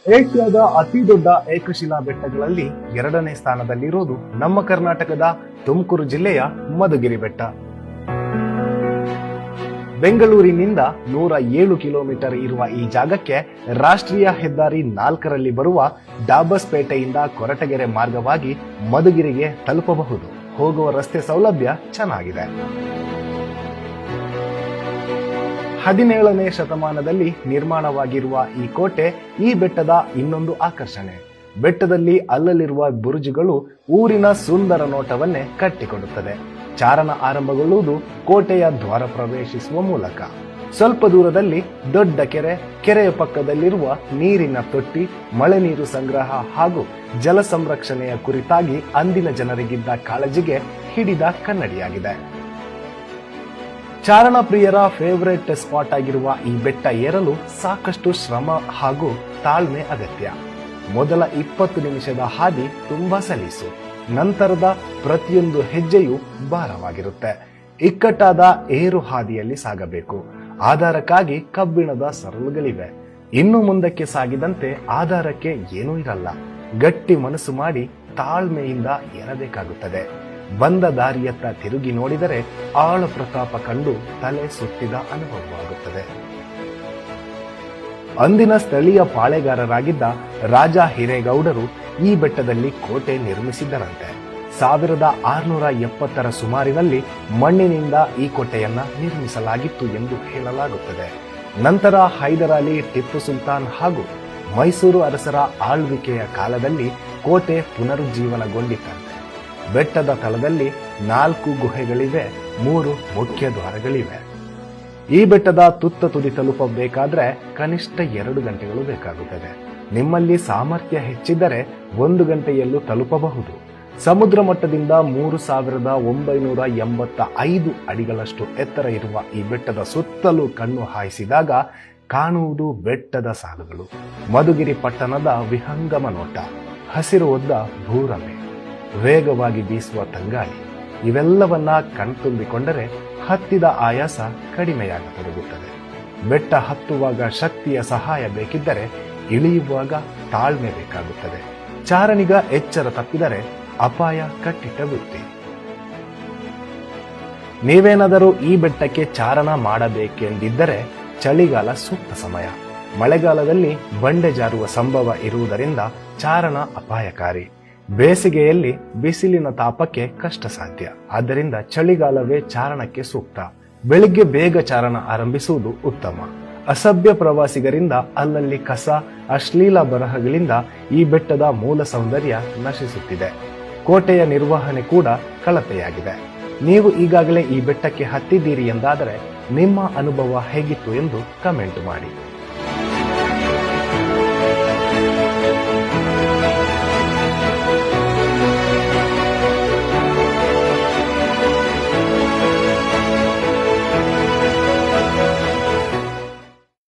ಏಷ್ಯಾದ ಅತಿ ದೊಡ್ಡ ಏಕಶಿಲಾ ಬೆಟ್ಟಗಳಲ್ಲಿ 2ನೇ ಸ್ಥಾನದಲ್ಲಿರುವುದು ನಮ್ಮ ಕರ್ನಾಟಕದ ತುಮಕೂರು ಜಿಲ್ಲೆಯ ಮಧುಗಿರಿ ಬೆಟ್ಟ. ಬೆಂಗಳೂರಿನಿಂದ 107 ಕಿಲೋಮೀಟರ್ ಇರುವ ಈ ಜಾಗಕ್ಕೆ ರಾಷ್ಟ್ರೀಯ ಹೆದ್ದಾರಿ 4ರಲ್ಲಿ ಬರುವ ಡಾಬಸ್ಪೇಟೆಯಿಂದ ಕೊರಟಗೆರೆ ಮಾರ್ಗವಾಗಿ ಮಧುಗಿರಿಗೆ ತಲುಪಬಹುದು. ಹೋಗುವ ರಸ್ತೆ ಸೌಲಭ್ಯ ಚೆನ್ನಾಗಿದೆ. 17ನೇ ಶತಮಾನದಲ್ಲಿ ನಿರ್ಮಾಣವಾಗಿರುವ ಈ ಕೋಟೆ ಈ ಬೆಟ್ಟದ ಇನ್ನೊಂದು ಆಕರ್ಷಣೆ. ಬೆಟ್ಟದಲ್ಲಿ ಅಲ್ಲಲ್ಲಿರುವ ಬುರುಜುಗಳು ಊರಿನ ಸುಂದರ ನೋಟವನ್ನೇ ಕಟ್ಟಿಕೊಡುತ್ತದೆ. ಚಾರಣ ಆರಂಭಗೊಳ್ಳುವುದು ಕೋಟೆಯ ದ್ವಾರ ಪ್ರವೇಶಿಸುವ ಮೂಲಕ. ಸ್ವಲ್ಪ ದೂರದಲ್ಲಿ ದೊಡ್ಡ ಕೆರೆಯ ಪಕ್ಕದಲ್ಲಿರುವ ನೀರಿನ ತೊಟ್ಟಿ, ಮಳೆ ನೀರು ಸಂಗ್ರಹ ಹಾಗೂ ಜಲ ಸಂರಕ್ಷಣೆಯ ಕುರಿತಾಗಿ ಅಂದಿನ ಜನರಿಗಿದ್ದ ಕಾಳಜಿಗೆ ಹಿಡಿದ ಕನ್ನಡಿಯಾಗಿದೆ. ಚಾರಣ ಪ್ರಿಯರ ಫೇವರೇಟ್ ಸ್ಪಾಟ್ ಆಗಿರುವ ಈ ಬೆಟ್ಟ ಏರಲು ಸಾಕಷ್ಟು ಶ್ರಮ ಹಾಗೂ ತಾಳ್ಮೆ ಅಗತ್ಯ. ಮೊದಲ 20 ನಿಮಿಷದ ಹಾದಿ ತುಂಬಾ ಸಲೀಸು. ನಂತರದ ಪ್ರತಿಯೊಂದು ಹೆಜ್ಜೆಯೂ ಭಾರವಾಗಿರುತ್ತೆ. ಇಕ್ಕಟ್ಟಾದ ಏರು ಹಾದಿಯಲ್ಲಿ ಸಾಗಬೇಕು. ಆಧಾರಕ್ಕಾಗಿ ಕಬ್ಬಿಣದ ಸರಳುಗಳಿವೆ. ಇನ್ನು ಮುಂದಕ್ಕೆ ಸಾಗಿದಂತೆ ಆಧಾರಕ್ಕೆ ಏನೂ ಇರಲ್ಲ. ಗಟ್ಟಿ ಮನಸ್ಸು ಮಾಡಿ ತಾಳ್ಮೆಯಿಂದ ಏರಬೇಕಾಗುತ್ತದೆ. ಬಂದ ದಾರಿಯತ್ತ ತಿರುಗಿ ನೋಡಿದರೆ ಆಳ ಪ್ರತಾಪ ಕಂಡು ತಲೆ ಸುತ್ತಿದ ಅನುಭವವಾಗುತ್ತದೆ. ಅಂದಿನ ಸ್ಥಳೀಯ ಪಾಳೆಗಾರರಾಗಿದ್ದ ರಾಜ ಹಿರೇಗೌಡರು ಈ ಬೆಟ್ಟದಲ್ಲಿ ಕೋಟೆ ನಿರ್ಮಿಸಿದ್ದರಂತೆ. 1670ರ ಸುಮಾರಿನಲ್ಲಿ ಮಣ್ಣಿನಿಂದ ಈ ಕೋಟೆಯನ್ನ ನಿರ್ಮಿಸಲಾಗಿತ್ತು ಎಂದು ಹೇಳಲಾಗುತ್ತದೆ. ನಂತರ ಹೈದರಾಲಿ, ಟಿಪ್ಪು ಸುಲ್ತಾನ್ ಹಾಗೂ ಮೈಸೂರು ಅರಸರ ಆಳ್ವಿಕೆಯ ಕಾಲದಲ್ಲಿ ಕೋಟೆ ಪುನರುಜ್ಜೀವನಗೊಂಡಿತಂತೆ. ಬೆಟ್ಟದ ತಳದಲ್ಲಿ 4 ಗುಹೆಗಳಿವೆ, 3 ಮುಖ್ಯ ದ್ವಾರಗಳಿವೆ. ಈ ಬೆಟ್ಟದ ತುತ್ತ ತುದಿ ತಲುಪಬೇಕಾದ್ರೆ ಕನಿಷ್ಠ 2 ಗಂಟೆಗಳು ಬೇಕಾಗುತ್ತದೆ. ನಿಮ್ಮಲ್ಲಿ ಸಾಮರ್ಥ್ಯ ಹೆಚ್ಚಿದ್ದರೆ 1 ಗಂಟೆಯಲ್ಲೂ ತಲುಪಬಹುದು. ಸಮುದ್ರ ಮಟ್ಟದಿಂದ 3985 ಅಡಿಗಳಷ್ಟು ಎತ್ತರ ಇರುವ ಈ ಬೆಟ್ಟದ ಸುತ್ತಲೂ ಕಣ್ಣು ಹಾಯಿಸಿದಾಗ ಕಾಣುವುದು ಬೆಟ್ಟದ ಸಾಲುಗಳು, ಮಧುಗಿರಿ ಪಟ್ಟಣದ ವಿಹಂಗಮ ನೋಟ, ಹಸಿರು ಒದ್ದ ಭೂರಮೆ, ವೇಗವಾಗಿ ಬೀಸುವ ತಂಗಾಳಿ. ಇವೆಲ್ಲವನ್ನ ಕಣ್ತುಂಬಿಕೊಂಡರೆ ಹತ್ತಿದ ಆಯಾಸ ಕಡಿಮೆಯಾಗತೊಡಗುತ್ತದೆ. ಬೆಟ್ಟ ಹತ್ತುವಾಗ ಶಕ್ತಿಯ ಸಹಾಯ ಬೇಕಿದ್ದರೆ ಇಳಿಯುವಾಗ ತಾಳ್ಮೆ ಬೇಕಾಗುತ್ತದೆ. ಚಾರಣಿಗ ಎಚ್ಚರ ತಪ್ಪಿದರೆ ಅಪಾಯ ಕಟ್ಟಿಟ್ಟ ಬುತ್ತಿ. ನೀವೇನಾದರೂ ಈ ಬೆಟ್ಟಕ್ಕೆ ಚಾರಣ ಮಾಡಬೇಕೆಂದಿದ್ದರೆ ಚಳಿಗಾಲ ಸೂಕ್ತ ಸಮಯ. ಮಳೆಗಾಲದಲ್ಲಿ ಬಂಡೆ ಜಾರುವ ಸಂಭವ ಇರುವುದರಿಂದ ಚಾರಣ ಅಪಾಯಕಾರಿ. ಬೇಸಿಗೆಯಲ್ಲಿ ಬಿಸಿಲಿನ ತಾಪಕ್ಕೆ ಕಷ್ಟ ಸಾಧ್ಯ. ಆದ್ದರಿಂದ ಚಳಿಗಾಲವೇ ಚಾರಣಕ್ಕೆ ಸೂಕ್ತ. ಬೆಳಿಗ್ಗೆ ಬೇಗ ಚಾರಣ ಆರಂಭಿಸುವುದು ಉತ್ತಮ. ಅಸಭ್ಯ ಪ್ರವಾಸಿಗರಿಂದ ಅಲ್ಲಲ್ಲಿ ಕಸ, ಅಶ್ಲೀಲ ಬರಹಗಳಿಂದ ಈ ಬೆಟ್ಟದ ಮೂಲ ಸೌಂದರ್ಯ ನಶಿಸುತ್ತಿದೆ. ಕೋಟೆಯ ನಿರ್ವಹಣೆ ಕೂಡ ಕಳಪೆಯಾಗಿದೆ. ನೀವು ಈಗಾಗಲೇ ಈ ಬೆಟ್ಟಕ್ಕೆ ಹತ್ತಿದ್ದೀರಿ ಎಂದಾದರೆ ನಿಮ್ಮ ಅನುಭವ ಹೇಗಿತ್ತು ಎಂದು ಕಮೆಂಟ್ ಮಾಡಿ.